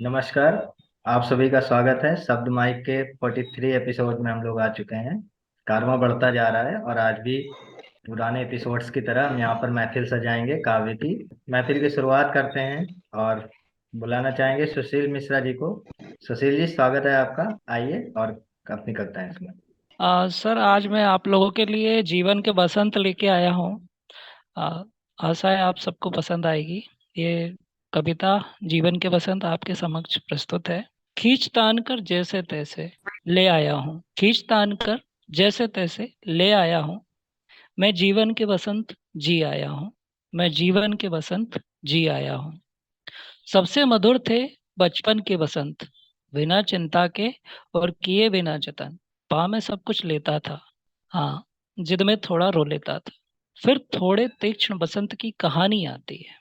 नमस्कार। आप सभी का स्वागत है। शब्द माइक के 43 एपिसोड में हम लोग आ चुके हैं। कारवां बढ़ता जा रहा है और आज भी पुराने एपिसोड्स की तरह हम यहाँ पर महफिल सजाएंगे काव्य की। महफिल की शुरुआत करते हैं और बुलाना चाहेंगे सुशील मिश्रा जी को। सुशील जी, स्वागत है आपका। आइए और अपनी कविताएं सुनाएं। सर, आज मैं आप लोगों के लिए जीवन के बसंत लेके आया हूँ। आ, आशा है आप सबको पसंद आएगी। ये कविता जीवन के बसंत आपके समक्ष प्रस्तुत है। खींच तान कर जैसे तैसे ले आया हूँ, खींच तान कर जैसे तैसे ले आया हूँ। मैं जीवन के बसंत जी आया हूँ, मैं जीवन के बसंत जी आया हूँ। सबसे मधुर थे बचपन के बसंत, बिना चिंता के और किए बिना जतन। पा में सब कुछ लेता था, हाँ, जिद में थोड़ा रो लेता था। फिर थोड़े तीक्ष्ण बसंत की कहानी आती है।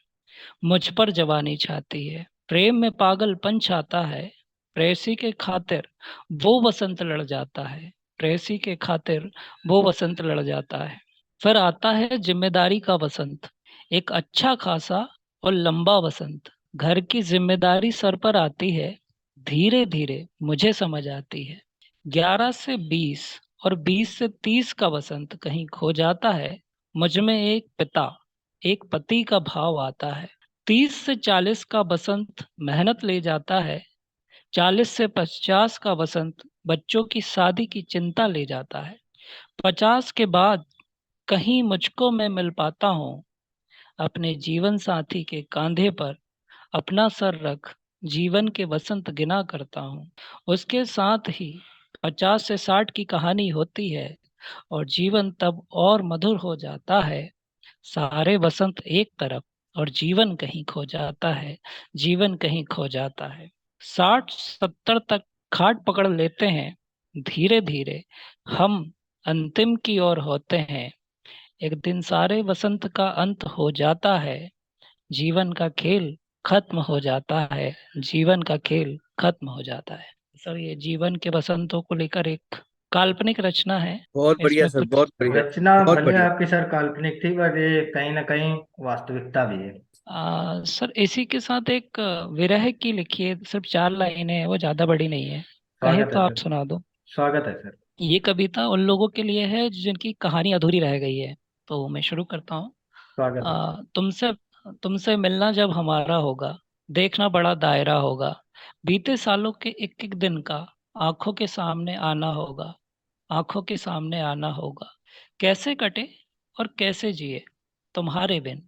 मुझ पर जवानी छाती है, प्रेम में पागलपन छाता है। प्रेयसी के खातिर वो बसंत लड़ जाता है, प्रेयसी के खातिर वो बसंत लड़ जाता है। फिर आता है जिम्मेदारी का बसंत, एक अच्छा खासा और लंबा बसंत। घर की जिम्मेदारी सर पर आती है, धीरे धीरे मुझे समझ आती है। 11 से 20 और 20 से 30 का बसंत कहीं खो जाता है। मुझ में एक पिता, एक पति का भाव आता है। 30 से 40 का बसंत मेहनत ले जाता है। 40 से 50 का बसंत बच्चों की शादी की चिंता ले जाता है। 50 के बाद कहीं मुझको मैं मिल पाता हूँ, अपने जीवन साथी के कांधे पर अपना सर रख जीवन के बसंत गिना करता हूँ। उसके साथ ही 50 से 60 की कहानी होती है और जीवन तब और मधुर हो जाता है। सारे बसंत एक तरफ और जीवन कहीं खो जाता है, जीवन कहीं खो जाता है। 60 70 तक खाट पकड़ लेते हैं, धीरे धीरे हम अंतिम की ओर होते हैं। एक दिन सारे बसंत का अंत हो जाता है, जीवन का खेल खत्म हो जाता है, जीवन का खेल खत्म हो जाता है। सर, ये जीवन के बसंतों को लेकर एक काल्पनिक रचना है। बहुत बढ़िया इसमें सर, कुछ बहुत बढ़िया। रचना बहुत भले बढ़िया। आपकी सर काल्पनिक थी, पर ये कहीं ना कहीं वास्तविकता भी है। सर, इसी के साथ एक विरह की लिखी है, सिर्फ 4 लाइनें हैं, वो ज्यादा बड़ी नहीं है। कहे स्वागत तो है आप सर। सुना दो। स्वागत है सर। ये कविता उन लोगों के लिए है जिनकी कहानी अधूरी रह गई है। तो मैं शुरू करता हूँ। स्वागत है। तुमसे तुमसे मिलना जब हमारा होगा, देखना बड़ा दायरा होगा। बीते सालों के एक एक दिन का आंखों के सामने आना होगा, आंखों के सामने आना होगा। कैसे कटे और कैसे जिए तुम्हारे बिन,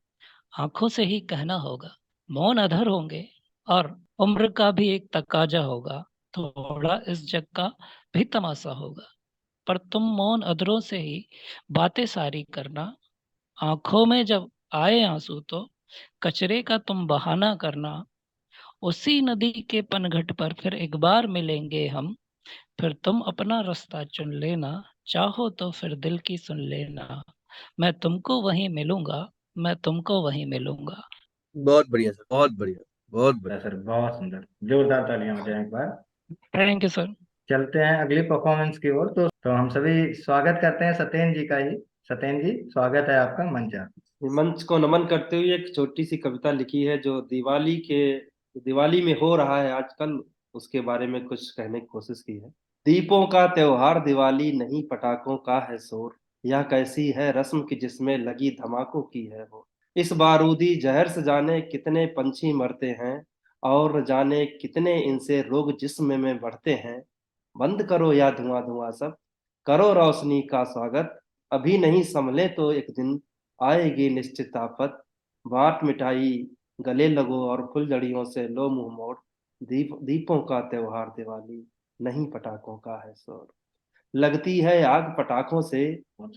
आंखों से ही कहना होगा। मौन अधर होंगे और उम्र का भी एक तकाजा होगा। थोड़ा इस जग का भी तमाशा होगा, पर तुम मौन अधरों से ही बातें सारी करना। आंखों में जब आए आंसू तो कचरे का तुम बहाना करना। उसी नदी के पनघट पर फिर एक बार मिलेंगे हम, फिर तुम अपना रास्ता चुन लेना। चाहो तो फिर दिल की सुन लेना, मैं तुमको वहीं मिलूंगा, मैं तुमको वहीं मिलूंगा। बहुत बढ़िया सर, बहुत बढ़िया। बहुत बढ़िया। सर बहुत सुंदर, जोरदार तालियां हो जाए एक बार। Thank you sir. चलते हैं अगली परफॉर्मेंस की ओर। तो हम सभी स्वागत करते हैं सत्येन जी का ही। सत्येन जी, स्वागत है आपका मंच आप। मंच को नमन करते हुए एक छोटी सी कविता लिखी है जो दिवाली में हो रहा है आजकल, उसके बारे में कुछ कहने की कोशिश की है। दीपों का त्योहार दिवाली नहीं, पटाखों का है शोर। यह कैसी है रस्म की जिसमें लगी धमाकों की है वो। इस बारूदी जहर से जाने कितने पंछी मरते हैं, और जाने कितने इनसे रोग जिस्म में बढ़ते हैं। बंद करो या धुआं धुआं सब, करो रोशनी का स्वागत। अभी नहीं संभले तो एक दिन आएगी निश्चित आफत। बांट मिठाई, गले लगो और फुलझड़ियों से लो मुंह मोड़। दीपों का त्योहार दिवाली नहीं, पटाखों का है शोर। लगती है आग पटाखों से,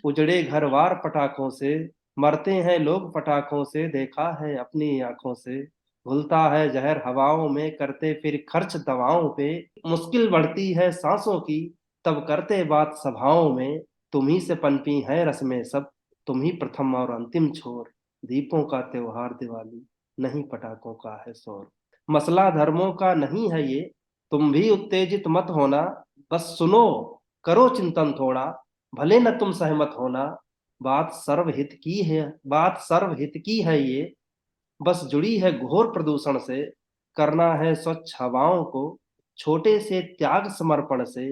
उजड़े घर वार पटाखों से। मरते हैं लोग पटाखों से, देखा है अपनी आंखों से। घुलता है जहर हवाओं में, करते फिर खर्च दवाओं पे। मुश्किल बढ़ती है सांसों की, तब करते बात सभाओं में। तुम ही से पनपी है रस्में सब, तुम ही प्रथम और अंतिम छोर। दीपों का त्योहार दिवाली नहीं, पटाखों का है शोर। मसला धर्मों का नहीं है ये, तुम भी उत्तेजित मत होना। बस सुनो, करो चिंतन थोड़ा, भले न तुम सहमत होना। बात सर्वहित की है ये, बस जुड़ी है घोर प्रदूषण से। करना है स्वच्छ हवाओं को, छोटे से त्याग समर्पण से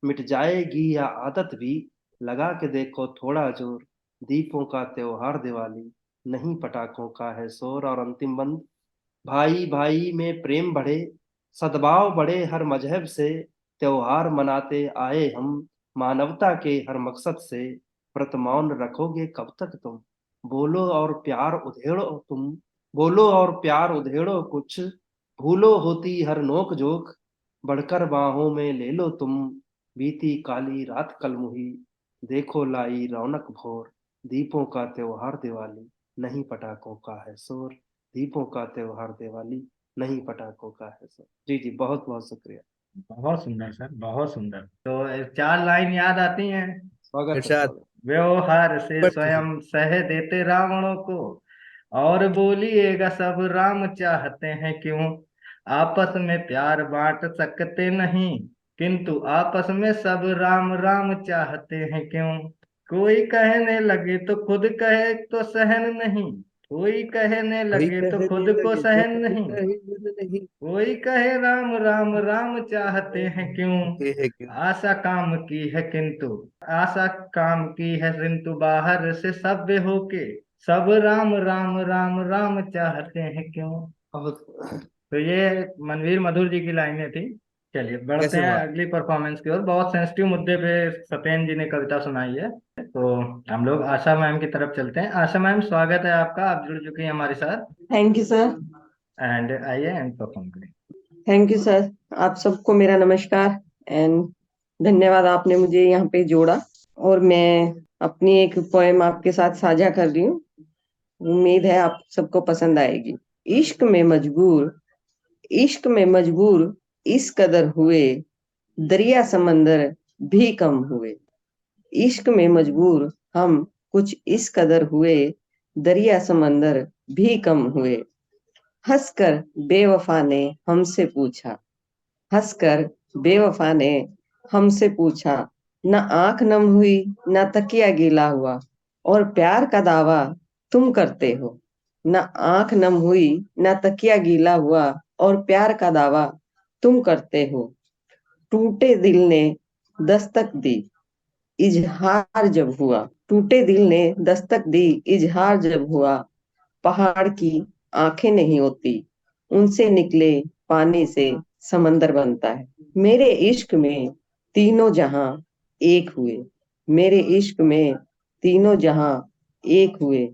मिट जाएगी या आदत भी, लगा के देखो थोड़ा जोर, दीपों का त्योहार दिवाली, नहीं पटाखों का है शोर। और अंतिम बंद, भाई भाई में प्रेम बढ़े, सद्भाव बढ़े हर मजहब से, त्योहार मनाते आए हम मानवता के हर मकसद से, व्रत मौन रखोगे कब तक तुम, बोलो और प्यार उधेड़ो तुम, बोलो और प्यार उधेड़ो कुछ, भूलो होती हर नोक जोक, बढ़कर बाहों में ले लो तुम, बीती काली रात कल मुही, देखो लाई रौनक भोर, दीपों का त्योहार दिवाली, नहीं पटाखों का है शोर, दीपों का त्योहार दिवाली, नहीं पटाखों का है शोर। जी जी, बहुत बहुत शुक्रिया। बहुत सुंदर सर, बहुत सुंदर। तो 4 लाइन याद आती हैं। स्वागत है, इरशाद। स्वागत। व्यवहार से बच्चे से। स्वयं सह देते रावणों को, और बोलिएगा सब राम चाहते हैं क्यों, आपस में प्यार बांट सकते नहीं, किंतु आपस में सब राम राम चाहते हैं क्यों, कोई कहने लगे तो खुद कहे तो सहन नहीं, कोई कहने वही लगे तो कहने खुद को लगे तो सहन खुद नहीं, का ही मन नहीं। कोई कहे राम राम राम चाहते हैं क्यों, ये है क्यों। आशा काम की है किंतु, आशा काम की है किंतु बाहर से सभ्य होके, सब राम राम राम राम चाहते हैं क्यों। बहुत तो ये मनवीर मधुर जी की लाइनें थी। चलिए बढ़ते कैसे हैं हुआ। अगली परफॉर्मेंस की ओर। बहुत सेंसिटिव मुद्दे पे सत्येन जी ने कविता सुनाई है, तो हम लोग आशा मैम की तरफ चलते हैं। आशा मैम, स्वागत है आपका, आप जुड़ चुकी हैं हमारे साथ। Thank you sir. एंड आइए एंड परफॉर्म करें। Thank you sir. आप सबको मेरा नमस्कार एंड धन्यवाद, आपने मुझे यहाँ पे जोड़ा और मैं अपनी एक पोएम आपके साथ साझा कर रही हूँ। उम्मीद है आप सबको पसंद आएगी। इश्क में मजबूर, इश्क में मजबूर इस कदर हुए, दरिया समंदर भी कम हुए। इश्क में मजबूर हम कुछ इस कदर हुए, दरिया समंदर भी कम हुए। हंसकर बेवफा ने हमसे पूछा, हंसकर बेवफा ने हमसे पूछा, न आंख नम हुई न तकिया गीला हुआ, और प्यार का दावा तुम करते हो। न आंख नम हुई न तकिया गीला हुआ, और प्यार का दावा तुम करते हो। टूटे दिल ने दस्तक दी, इजहार जब हुआ। टूटे दिल ने दस्तक दी, इजहार जब हुआ। पहाड़ की आंखें नहीं होती, उनसे निकले पानी से समंदर बनता है। मेरे इश्क में तीनों जहां एक हुए, मेरे इश्क में तीनों जहां एक हुए।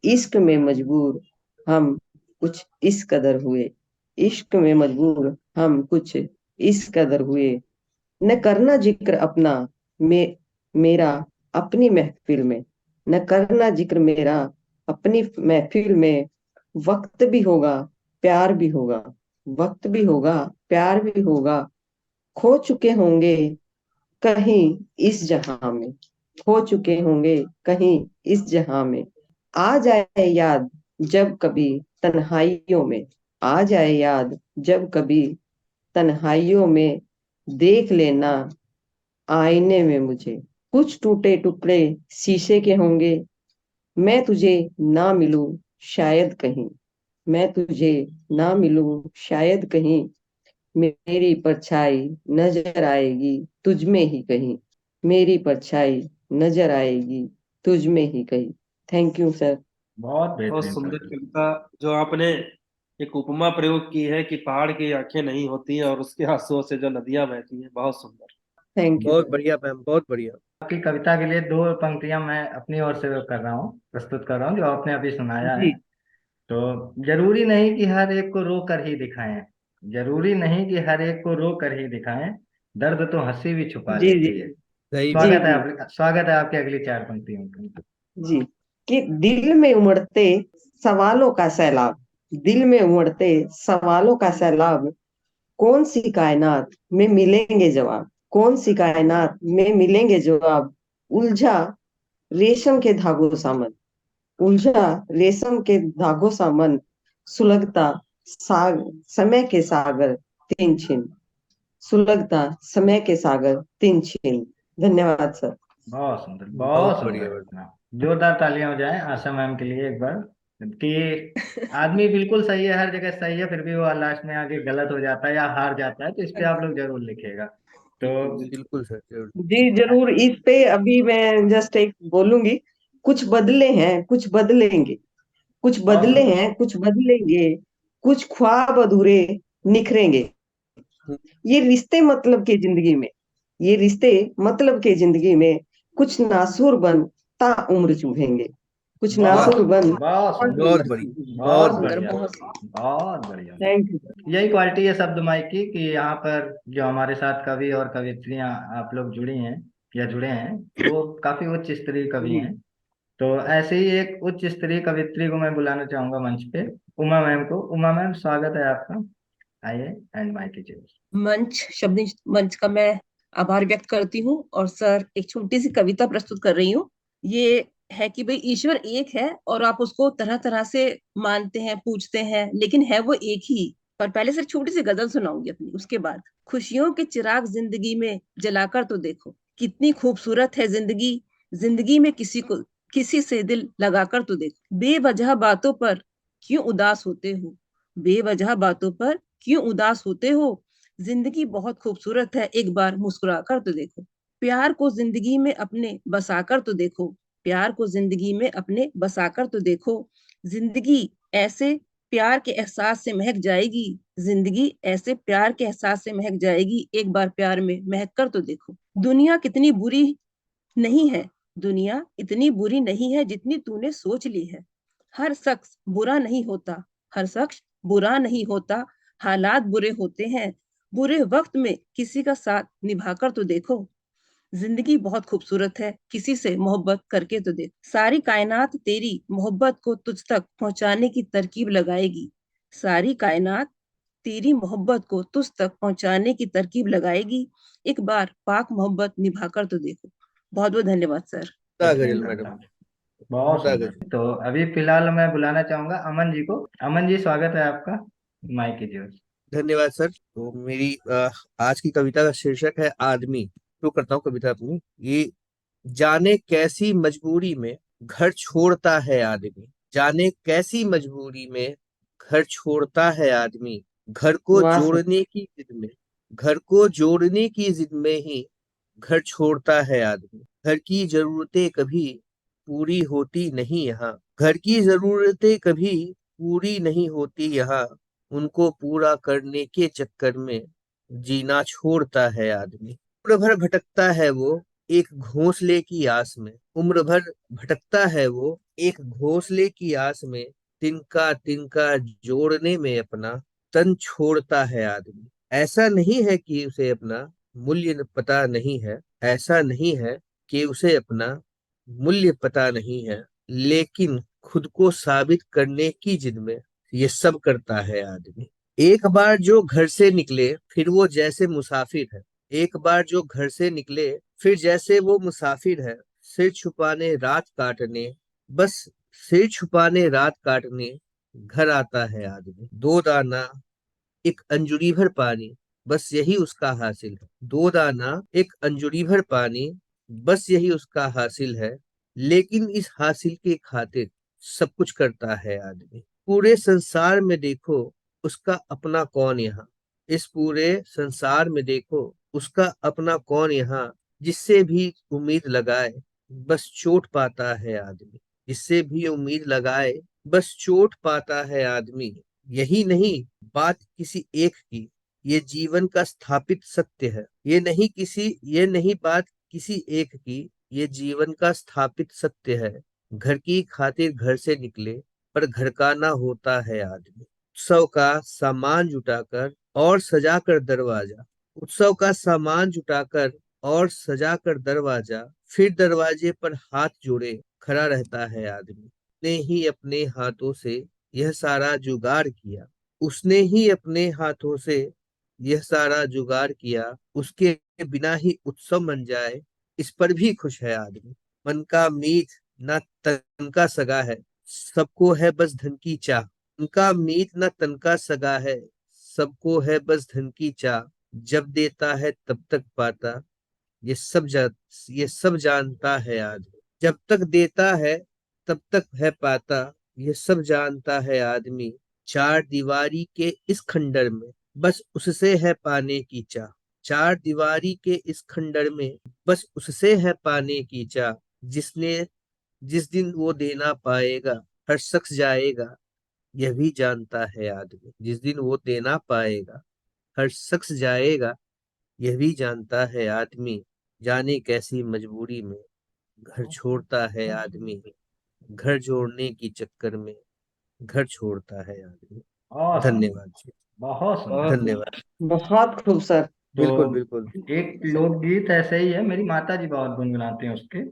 इश्क में मजबूर हम कुछ इस कदर हुए, इश्क में मजबूर हम कुछ इस कदर हुए। न करना जिक्र अपना मेरा अपनी महफिल में, न करना जिक्र मेरा अपनी महफिल में। वक्त भी होगा प्यार भी होगा, वक्त भी होगा प्यार भी होगा। खो चुके होंगे कहीं इस जहां में, खो चुके होंगे कहीं इस जहां में। आ जाए याद जब कभी तन्हाइयों में, आ जाए याद जब कभी तन्हाइयों में। देख लेना आईने में मुझे, कुछ टूटे टुकड़े शीशे के होंगे। मैं तुझे ना मिलूं शायद कहीं, मैं तुझे ना मिलूं शायद कहीं। मेरी परछाई नजर आएगी तुझ में ही कहीं, मेरी परछाई नजर आएगी तुझ में ही कहीं। Thank you sir. बहुत बहुत बेहतरीन सुंदर कविता। कविता, जो आपने एक उपमा प्रयोग की है कि पहाड़ की आंखें नहीं होती हैं और उसके आंसुओं से जो नदियां बहती हैं। बहुत सुंदर। थैंक यू बहुत सर। बढ़िया मैम, बहुत बढ़िया। आपकी कविता के लिए 2 पंक्तियां मैं अपनी ओर से कर रहा हूँ, प्रस्तुत कर रहा हूँ, जो आपने अभी सुनाया है। जी तो जरूरी नहीं कि हर एक को रो कर ही दिखाएं, जरूरी नहीं कि हर एक को रो कर ही दिखाएं, दर्द तो हंसी भी छुपा जी जी लेती है। सही जी बात। स्वागत है जी आप, स्वागत है आपकी अगली 4 पंक्तियों का। जी। कि दिल में उमड़ते सवालों का सैलाब, दिल में उमड़ते सवालों का सैलाब। कौन सी कायनात में मिलेंगे जवाब, कौन सी कायनात में मिलेंगे जवाब। उलझा रेशम के धागों सा मन, उलझा रेशम के धागों सा मन। सुलगता समय के सागर तीन छिन, सुलगता समय के सागर तीन छिन। धन्यवाद सर। बहुत सुंदर, बहुत बहुत बढ़िया सुंदर। मैम। हाँ, जोरदार तालियां हो जाएं आशा मैम के लिए एक बार। कि आदमी बिल्कुल सही है, हर जगह सही है, फिर भी वो लास्ट में आके गलत हो जाता है या हार जाता है, तो इस पे आप लोग जरूर लिखिएगा। तो बिल्कुल सर, जरूर। जी जरूर, इस पे अभी मैं जस्ट एक बोलूंगी। कुछ बदले हैं कुछ बदलेंगे, कुछ बदले बहुत हैं कुछ बदलेंगे, कुछ ख्वाब अधूरे निखरेंगे। ये रिश्ते मतलब के जिंदगी में, ये रिश्ते मतलब के जिंदगी में, कुछ नासुर बन ता उम्र चूहेंगे, कुछ बहुत नासुर बन बहुत ता सुंदर, बहुत उम्र बढ़िया, चूहेंगे। बहुत बहुत बढ़िया। बढ़िया, बहुत बहुत बढ़िया। Thank you. यही क्वालिटी है शब्द माई की, कि यहाँ पर जो हमारे साथ कवि और कवित्रियां आप लोग जुड़ी हैं या जुड़े हैं, वो काफी उच्च स्तरीय कवि जी हैं। तो ऐसे ही एक उच्च स्तरीय कवित्री को मैं बुलाना चाहूंगा मंच पे, उमा मैम को। उमा मैम, स्वागत है आपका, आइए एंड माइक कीजिए। मंच का मैं आभार व्यक्त करती हूँ। और सर, एक छोटी सी कविता प्रस्तुत कर रही हूँ। ये है कि भाई ईश्वर एक है और आप उसको तरह तरह से मानते हैं, पूछते हैं, लेकिन है वो एक ही। पर पहले सर छोटी सी गजल सुनाऊंगी अपनी, उसके बाद। खुशियों के चिराग जिंदगी में जलाकर तो देखो, कितनी खूबसूरत है जिंदगी। जिंदगी में किसी से दिल लगाकर तो देखो। बेवजह बातों पर क्यों उदास होते हो, बेवजह बातों पर क्यों उदास होते हो। जिंदगी बहुत खूबसूरत है, एक बार मुस्कुरा कर तो देखो। प्यार को जिंदगी में अपने बसाकर तो देखो, प्यार को जिंदगी में अपने बसाकर तो देखो। जिंदगी ऐसे प्यार के एहसास से महक जाएगी, जिंदगी ऐसे प्यार के एहसास से महक जाएगी, एक बार प्यार में महक कर तो देखो। दुनिया कितनी बुरी नहीं है, दुनिया इतनी बुरी नहीं है जितनी तूने सोच ली है। हर शख्स बुरा नहीं होता, हर शख्स बुरा नहीं होता, हालात बुरे होते हैं। बुरे वक्त में किसी का साथ निभाकर तो देखो। जिंदगी बहुत खूबसूरत है, किसी से मोहब्बत करके तो देख। सारी कायनात तेरी मोहब्बत को तुझ तक पहुंचाने की तरकीब लगाएगी, सारी कायनात तेरी मोहब्बत को तुझ तक पहुंचाने की तरकीब लगाएगी। एक बार पाक मोहब्बत निभाकर तो देखो। बहुत बहुत धन्यवाद सर। उम्दा कुछ नहीं गजल मैडम, करता, बहुत उम्दा सुंदर। गजल। तो अभी फिलहाल मैं बुलाना चाहूंगा अमन जी को। अमन जी, स्वागत है आपका, माइक कीजिए। धन्यवाद सर। तो मेरी आज की कविता का शीर्षक है आदमी। शुरू करता हूँ कविता अपनी। ये जाने कैसी मजबूरी में घर छोड़ता है आदमी, जाने कैसी मजबूरी में घर छोड़ता है आदमी। घर को वाह सर। जोड़ने की जिद में, घर को जोड़ने की जिद में ही घर छोड़ता है आदमी। घर की जरूरतें कभी पूरी होती नहीं यहाँ, घर की जरूरतें कभी पूरी नहीं होती यहाँ। उनको पूरा करने के चक्कर में जीना छोड़ता है आदमी। उम्र भर भटकता है वो एक घोंसले की आस में, उम्र भर भटकता है वो एक घोंसले की आस में। तिनका तिनका जोड़ने में अपना तन छोड़ता है आदमी। ऐसा नहीं है कि उसे अपना मूल्य पता नहीं है, ऐसा नहीं है कि उसे अपना मूल्य पता नहीं है, लेकिन खुद को साबित करने की जिद में ये सब करता है आदमी। एक बार जो घर से निकले फिर वो जैसे मुसाफिर है, एक बार जो घर से निकले फिर जैसे वो मुसाफिर है। सिर छुपाने रात काटने, बस सिर छुपाने रात काटने घर आता है आदमी। दो दाना एक अंजुरी भर पानी, बस यही उसका हासिल है। दो दाना एक अंजुरी भर पानी, बस यही उसका हासिल है। लेकिन इस हासिल के खातिर सब कुछ करता है आदमी। पूरे संसार में देखो उसका अपना कौन यहाँ, इस पूरे संसार में देखो उसका अपना कौन यहाँ। जिससे भी उम्मीद लगाए बस चोट पाता है आदमी, जिससे भी उम्मीद लगाए बस चोट पाता है आदमी। यही नहीं बात किसी एक की, ये जीवन का स्थापित सत्य है। ये नहीं बात किसी एक की, ये जीवन का स्थापित सत्य है। घर की खातिर घर से निकले पर घर का ना होता है आदमी। उत्सव का सामान जुटाकर और सजाकर दरवाजा, उत्सव का सामान जुटाकर और सजाकर दरवाजा, फिर दरवाजे पर हाथ जोड़े खड़ा रहता है आदमी। ने ही अपने हाथों से यह सारा जुगाड़ किया, उसने ही अपने हाथों से यह सारा जुगाड़ किया। उसके बिना ही उत्सव मन जाए, इस पर भी खुश है आदमी। मन का मीत न तन का सगा है, सबको है बस धन की चाह। उनका मीत न तन का सगा है, सबको है बस धन की चाह। जब देता है तब तक पाता, ये सब जा ये सब जानता है आदमी। जब तक देता है तब तक है पाता, यह सब जानता है आदमी, चार दीवारी के इस खंडर में बस उससे है पाने की चाह। चार दीवारी के इस खंडर में बस उससे है पाने की चाह। जिस दिन वो देना पाएगा, हर शख्स जाएगा, यह भी जानता है आदमी। जिस दिन वो देना पाएगा, हर शख्स जाएगा, यह भी जानता है आदमी। जाने कैसी मजबूरी में घर छोड़ता है आदमी। घर जोड़ने की चक्कर में घर छोड़ता है आदमी। ऑसम, धन्यवाद जी। बहुत सुंदर। बहुत धन्यवाद। बहुत खूब सर। बिल्कुल तो बिल्कुल। एक लोकगीत ऐसे ही है, मेरी माता जी बहुत गुनगुनाती हैं उसके,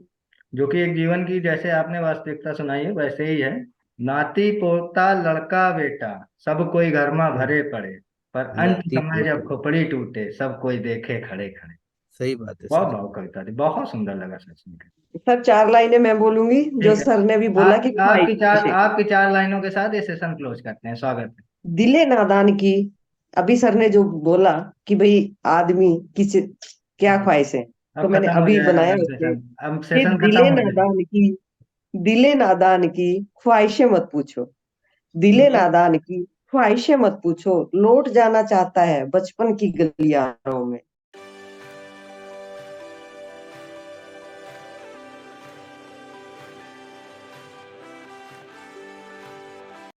जो कि एक जीवन की, जैसे आपने वास्तविकता सुनाई है वैसे ही है। नाती पोता लड़का बेटा, सब कोई घर में भरे पड़े, पर अंत नाती समय जब पोती। खोपड़ी टूटे, सब कोई देखे खड़े खड़े। सही बात है बहुत सर। भाव कविता थी, बहुत सुंदर लगा सर सुनकर। सर 4 लाइनें मैं बोलूंगी जो ठीक है, सर ने भी बोला कि ख्वाहिशें। आपकी चार लाइनों के साथ ये सेशन क्लोज करते हैं। स्वागत है। दिले नादान की, अभी सर ने जो बोला कि भाई आदमी किस क्या ख्वाहिशें, तो अब मैंने खत्म हो अभी जाएगा बनाया सर उससे सेशन, अब कि सेशन खत्म हो जाएगा। दिले नादान की ख्वाहिशें मत पूछो। दिले नादान की ख्वाहिशें मत पूछो, लौट जाना चाहता है बचपन की गलियारों में।